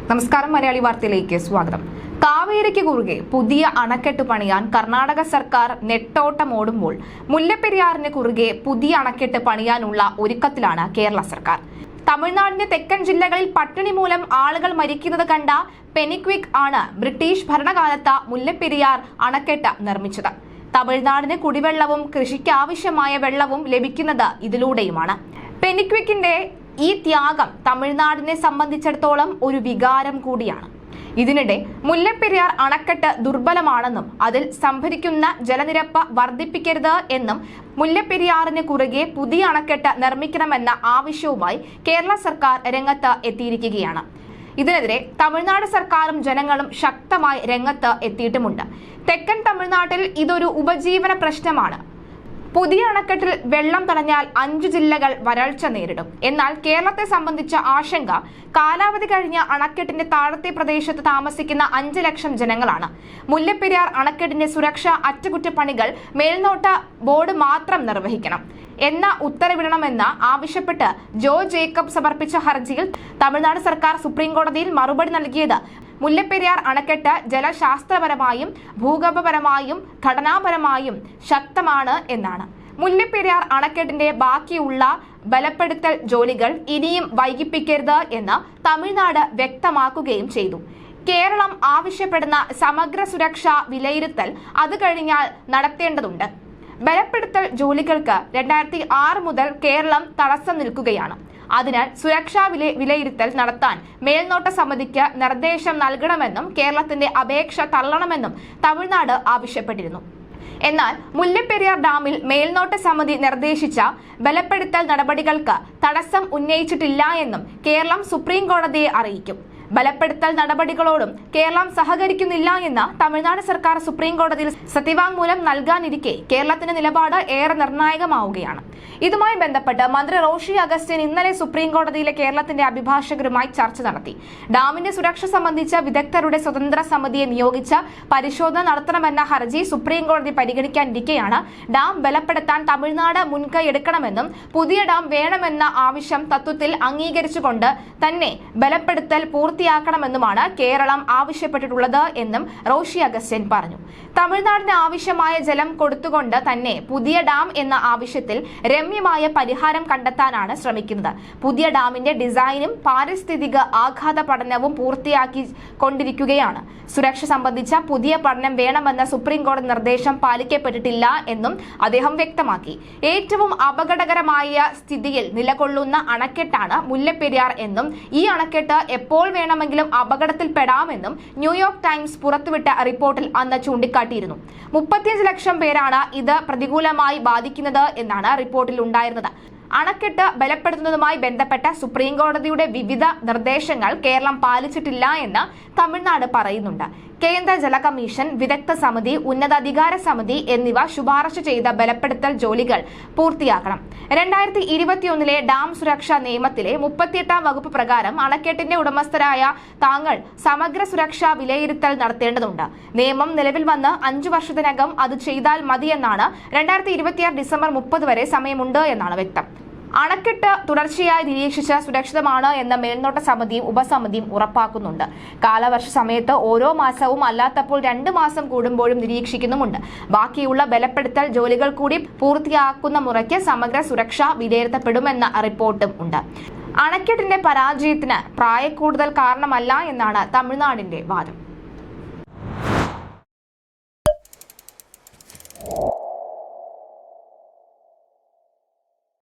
നമസ്കാരം, മലയാളി വാർത്തയിലേക്ക് സ്വാഗതം. കാവേരിക്ക് കുറുകെ പുതിയ അണക്കെട്ട് പണിയാൻ കർണാടക സർക്കാർ നെട്ടോട്ടമോടുമ്പോൾ മുല്ലപ്പെരിയാറിന് കുറുകെ പുതിയ അണക്കെട്ട് പണിയാനുള്ള ഒരുക്കത്തിലാണ് കേരള സർക്കാർ. തമിഴ്നാടിന്റെ തെക്കൻ ജില്ലകളിൽ പട്ടിണി മൂലം ആളുകൾ മരിക്കുന്നത് കണ്ട പെനിക്വിക് ആണ് ബ്രിട്ടീഷ് ഭരണകാലത്ത് മുല്ലപ്പെരിയാർ അണക്കെട്ട് നിർമ്മിച്ചത്. തമിഴ്നാടിന് കുടിവെള്ളവും കൃഷിക്കാവശ്യമായ വെള്ളവും ലഭിക്കുന്നത് ഇതിലൂടെയുമാണ്. പെനിക്വിക്കിന്റെ ഈ ത്യാഗം തമിഴ്നാടിനെ സംബന്ധിച്ചിടത്തോളം ഒരു വികാരം കൂടിയാണ്. ഇതിനിടെ മുല്ലപ്പെരിയാർ അണക്കെട്ട് ദുർബലമാണെന്നും അതിൽ സംഭരിക്കുന്ന ജലനിരപ്പ് വർദ്ധിപ്പിക്കരുത് എന്നും മുല്ലപ്പെരിയാറിന് കുറുകെ പുതിയ അണക്കെട്ട് നിർമ്മിക്കണമെന്ന ആവശ്യവുമായി കേരള സർക്കാർ രംഗത്ത് എത്തിയിരിക്കുകയാണ്. ഇതിനെതിരെ തമിഴ്നാട് സർക്കാരും ജനങ്ങളും ശക്തമായി രംഗത്ത് എത്തിയിട്ടുമുണ്ട്. തെക്കൻ തമിഴ്നാട്ടിൽ ഇതൊരു ഉപജീവന പ്രശ്നമാണ്. പുതിയ അണക്കെട്ടിൽ വെള്ളം തടഞ്ഞാൽ 5 ജില്ലകൾ വരൾച്ച നേരിടും. എന്നാൽ കേരളത്തെ സംബന്ധിച്ച ആശങ്ക കാലാവധി കഴിഞ്ഞ അണക്കെട്ടിന്റെ താഴത്തെ പ്രദേശത്ത് താമസിക്കുന്ന 5 ലക്ഷം ജനങ്ങളാണ്. മുല്ലപ്പെരിയാർ അണക്കെട്ടിന്റെ സുരക്ഷാ അറ്റകുറ്റപ്പണികൾ മേൽനോട്ട ബോർഡ് മാത്രം നിർവഹിക്കണം എന്ന ഉത്തരവിടണമെന്ന് ആവശ്യപ്പെട്ട് ജോ ജേക്കബ് സമർപ്പിച്ച ഹർജിയിൽ തമിഴ്നാട് സർക്കാർ സുപ്രീംകോടതിയിൽ മറുപടി നൽകിയത് മുല്ലപ്പെരിയാർ അണക്കെട്ട് ജലശാസ്ത്രപരമായും ഭൂഗർഭപരമായും ഘടനാപരമായും ശക്തമാണ് എന്നാണ്. മുല്ലപ്പെരിയാർ അണക്കെട്ടിന്റെ ബാക്കിയുള്ള ബലപ്പെടുത്തൽ ജോലികൾ ഇനിയും വൈകിപ്പിക്കരുത് എന്ന് തമിഴ്നാട് വ്യക്തമാക്കുകയും ചെയ്തു. കേരളം ആവശ്യപ്പെടുന്ന സമഗ്ര സുരക്ഷാ വിലയിരുത്തൽ അത് കഴിഞ്ഞാൽ നടത്തേണ്ടതുണ്ട്. ബലപ്പെടുത്തൽ ജോലികൾക്ക് 2006 മുതൽ കേരളം തടസ്സം നിൽക്കുകയാണ്. അതിനാൽ സുരക്ഷാ വിലയിരുത്തൽ നടത്താൻ മേൽനോട്ട സമിതിക്ക് നിർദ്ദേശം നൽകണമെന്നും കേരളത്തിന്റെ അപേക്ഷ തള്ളണമെന്നും തമിഴ്നാട് ആവശ്യപ്പെട്ടിരുന്നു. എന്നാൽ മുല്ലപ്പെരിയാർ ഡാമിൽ മേൽനോട്ട സമിതി നിർദ്ദേശിച്ച ബലപ്പെടുത്തൽ നടപടികൾക്ക് തടസ്സം ഉന്നയിച്ചിട്ടില്ല എന്നും കേരളം സുപ്രീം കോടതിയെ അറിയിക്കും. ബലപ്പെടുത്തൽ നടപടികളോടും കേരളം സഹകരിക്കുന്നില്ല എന്ന് തമിഴ്നാട് സർക്കാർ സുപ്രീം കോടതിയിൽ സത്യവാങ്മൂലം നൽകാനിരിക്കെ കേരളത്തിന്റെ നിലപാട് ഏറെ നിർണായകമാവുകയാണ്. ഇതുമായി ബന്ധപ്പെട്ട് മന്ത്രി റോഷി അഗസ്റ്റിൻ ഇന്നലെ സുപ്രീം കോടതിയിലെ കേരളത്തിന്റെ അഭിഭാഷകരുമായി ചർച്ച നടത്തി. ഡാമിന്റെ സുരക്ഷ സംബന്ധിച്ച വിദഗ്ധരുടെ സ്വതന്ത്ര സമിതിയെ നിയോഗിച്ച് പരിശോധന നടത്തണമെന്ന ഹർജി സുപ്രീം കോടതി പരിഗണിക്കാനിരിക്കെയാണ് ഡാം ബലപ്പെടുത്താൻ തമിഴ്നാട് മുൻകൈ എടുക്കണമെന്നും പുതിയ ഡാം വേണമെന്ന ആവശ്യം തത്വത്തിൽ അംഗീകരിച്ചുകൊണ്ട് തന്നെ ബലപ്പെടുത്തൽ പൂർത്തിയാക്കണമെന്നുമാണ് കേരളം ആവശ്യപ്പെട്ടിട്ടുള്ളത് എന്നും റോഷി അഗസ്റ്റിൻ പറഞ്ഞു. തമിഴ്നാടിന് ആവശ്യമായ ജലം കൊടുത്തുകൊണ്ട് തന്നെ പുതിയ ഡാം എന്ന ആവശ്യത്തിൽ രമ്യമായ പരിഹാരം കണ്ടെത്താനാണ് ശ്രമിക്കുന്നത്. പുതിയ ഡാമിന്റെ ഡിസൈനും പാരിസ്ഥിതിക ആഘാത പഠനവും പൂർത്തിയാക്കിക്കൊണ്ടിരിക്കുകയാണ്. സുരക്ഷ സംബന്ധിച്ച പുതിയ പഠനം വേണമെന്ന സുപ്രീം കോടതി നിർദ്ദേശം പാലിക്കപ്പെട്ടിട്ടില്ല എന്നും അദ്ദേഹം വ്യക്തമാക്കി. ഏറ്റവും അപകടകരമായ സ്ഥിതിയിൽ നിലകൊള്ളുന്ന അണക്കെട്ടാണ് മുല്ലപ്പെരിയാർ എന്നും ഈ അണക്കെട്ട് എപ്പോൾ വേണമെങ്കിലും അപകടത്തിൽപ്പെടാമെന്നും ന്യൂയോർക്ക് ടൈംസ് പുറത്തുവിട്ട റിപ്പോർട്ടിൽ അന്ന് ചൂണ്ടിക്കാട്ടിയിരുന്നു. 35 ലക്ഷം പേരാണ് ഇത് പ്രതികൂലമായി ബാധിക്കുന്നത് എന്നാണ് റിപ്പോർട്ടിൽ ഉണ്ടായിരുന്നത്. അണക്കെട്ട് ബലപ്പെടുത്തുന്നതുമായി ബന്ധപ്പെട്ട സുപ്രീം കോടതിയുടെ വിവിധ നിർദ്ദേശങ്ങൾ കേരളം പാലിച്ചിട്ടില്ല എന്ന് തമിഴ്നാട് പറയുന്നുണ്ട്. കേന്ദ്ര ജല കമ്മീഷൻ, വിദഗ്ധ സമിതി, ഉന്നതാധികാര സമിതി എന്നിവ ശുപാർശ ചെയ്ത ബലപ്പെടുത്തൽ ജോലികൾ പൂർത്തിയാക്കണം. 2021 ഡാം സുരക്ഷാ നിയമത്തിലെ 38-ാം വകുപ്പ് പ്രകാരം അണക്കെട്ടിന്റെ ഉടമസ്ഥരായ താങ്കൾ സമഗ്ര സുരക്ഷാ വിലയിരുത്തൽ നടത്തേണ്ടതുണ്ട്. നിയമം നിലവിൽ വന്ന് 5 വർഷത്തിനകം അത് ചെയ്താൽ മതിയെന്നാണ്. 2026 ഡിസംബർ 30 വരെ സമയമുണ്ട് എന്നാണ് വ്യക്തം. അണക്കെട്ട് തുടർച്ചയായി നിരീക്ഷിച്ച് സുരക്ഷിതമാണ് എന്ന മേൽനോട്ട സമിതിയും ഉപസമിതിയും ഉറപ്പാക്കുന്നുണ്ട്. കാലവർഷ സമയത്ത് ഓരോ മാസവും അല്ലാത്തപ്പോൾ 2 മാസം കൂടുമ്പോഴും നിരീക്ഷിക്കുന്നുമുണ്ട്. ബാക്കിയുള്ള ബലപ്പെടുത്തൽ ജോലികൾ കൂടി പൂർത്തിയാക്കുന്ന മുറയ്ക്ക് സമഗ്ര സുരക്ഷ വിലയിരുത്തപ്പെടുമെന്ന റിപ്പോർട്ടും ഉണ്ട്. അണക്കെട്ടിന്റെ പരാജയത്തിന് പ്രായക്കൂടുതൽ കാരണമല്ല എന്നാണ് തമിഴ്നാടിന്റെ വാദം.